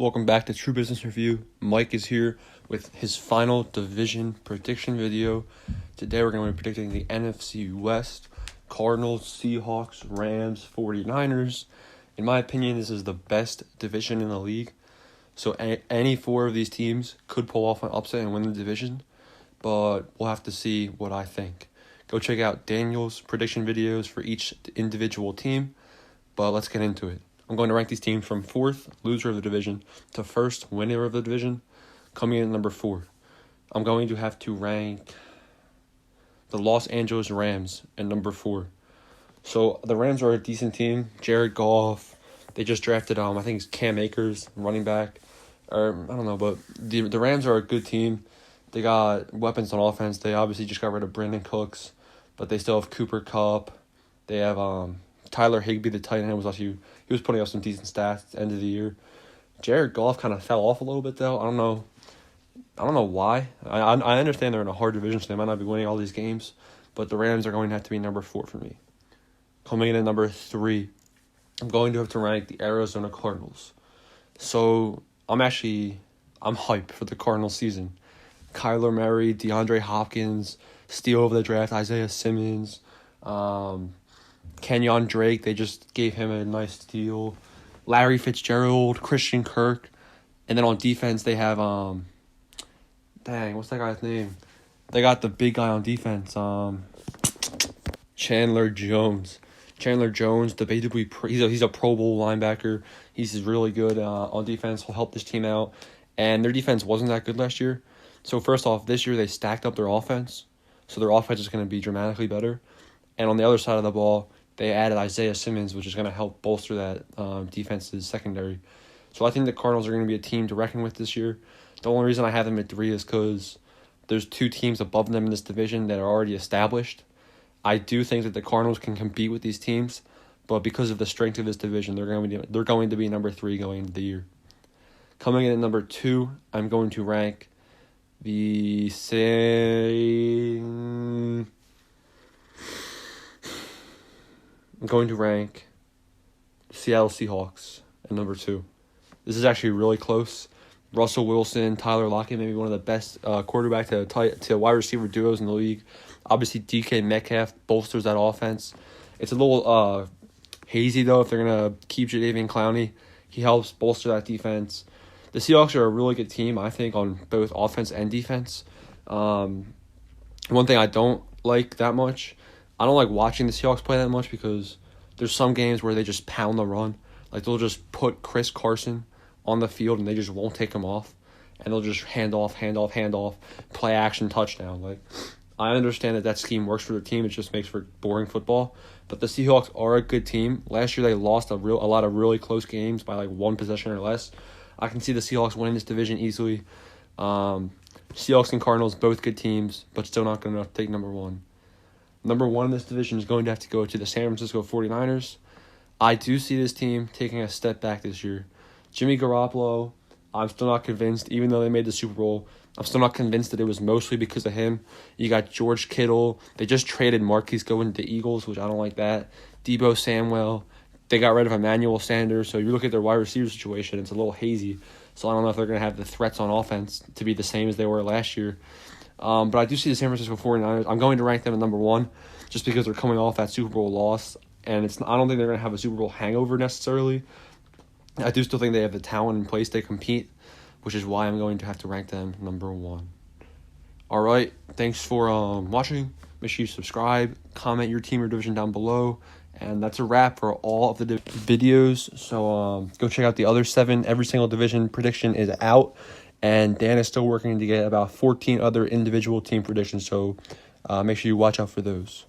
Welcome back to True Business Review. Mike is here with his final division prediction video. Today we're going to be predicting the NFC West, Cardinals, Seahawks, Rams, 49ers. In my opinion, this is the best division in the league. So any four of these teams could pull off an upset and win the division, but we'll have to see what I think. Go check out Daniel's prediction videos for each individual team, but let's get into it. I'm going to rank these teams from fourth, loser of the division, to first, winner of the division, coming in at number 4. I'm going to have to rank the Los Angeles Rams at number 4. So the Rams are a decent team. Jared Goff, they just drafted, I think it's Cam Akers, running back. Or I don't know, but the Rams are a good team. They got weapons on offense. They obviously just got rid of Brandon Cooks, but they still have Cooper Kupp. They have Tyler Higbee, the tight end, he was putting up some decent stats at the end of the year. Jared Goff kind of fell off a little bit though. I don't know why. I understand they're in a hard division, so they might not be winning all these games, but the Rams are going to have to be number 4 for me. Coming in at number 3, I'm going to have to rank the Arizona Cardinals. So I'm hyped for the Cardinals season. Kyler Murray, DeAndre Hopkins, steal over the draft, Isaiah Simmons, Kenyon Drake, they just gave him a nice deal. Larry Fitzgerald, Christian Kirk. And then on defense, they have, what's that guy's name? They got the big guy on defense, Chandler Jones. Chandler Jones, debatably, he's a Pro Bowl linebacker. He's really good on defense. He'll help this team out. And their defense wasn't that good last year. So first off, this year they stacked up their offense. So their offense is going to be dramatically better. And on the other side of the ball, they added Isaiah Simmons, which is going to help bolster that defense's secondary. So I think the Cardinals are going to be a team to reckon with this year. The only reason I have them at 3 is because there's 2 teams above them in this division that are already established. I do think that the Cardinals can compete with these teams, but because of the strength of this division, they're going to be number 3 going into the year. Coming in at number 2, I'm going to rank the Seattle Seahawks at number 2. This is actually really close. Russell Wilson, Tyler Lockett, maybe one of the best quarterback to wide receiver duos in the league. Obviously, DK Metcalf bolsters that offense. It's a little hazy, though, if they're going to keep Jadeveon Clowney. He helps bolster that defense. The Seahawks are a really good team, I think, on both offense and defense. One thing I don't like that much, I don't like watching the Seahawks play that much because there's some games where they just pound the run. Like, they'll just put Chris Carson on the field and they just won't take him off. And they'll just hand off, play action, touchdown. Like, I understand that scheme works for their team. It just makes for boring football. But the Seahawks are a good team. Last year they lost a lot of really close games by like 1 possession or less. I can see the Seahawks winning this division easily. Seahawks and Cardinals, both good teams, but still not good enough to take number 1. Number 1 in this division is going to have to go to the San Francisco 49ers. I do see this team taking a step back this year. Jimmy Garoppolo, I'm still not convinced, even though they made the Super Bowl. I'm still not convinced that it was mostly because of him. You got George Kittle. They just traded Marquise Goodwin to the Eagles, which I don't like that. Deebo Samuel. They got rid of Emmanuel Sanders. So you look at their wide receiver situation, it's a little hazy. So I don't know if they're going to have the threats on offense to be the same as they were last year. But I do see the San Francisco 49ers. I'm going to rank them at number 1 just because they're coming off that Super Bowl loss. And I don't think they're going to have a Super Bowl hangover necessarily. I do still think they have the talent in place to compete, which is why I'm going to have to rank them number 1. All right, thanks for watching. Make sure you subscribe, comment your team or division down below. And that's a wrap for all of the videos. So go check out the other 7. Every single division prediction is out. And Dan is still working to get about 14 other individual team predictions. So make sure you watch out for those.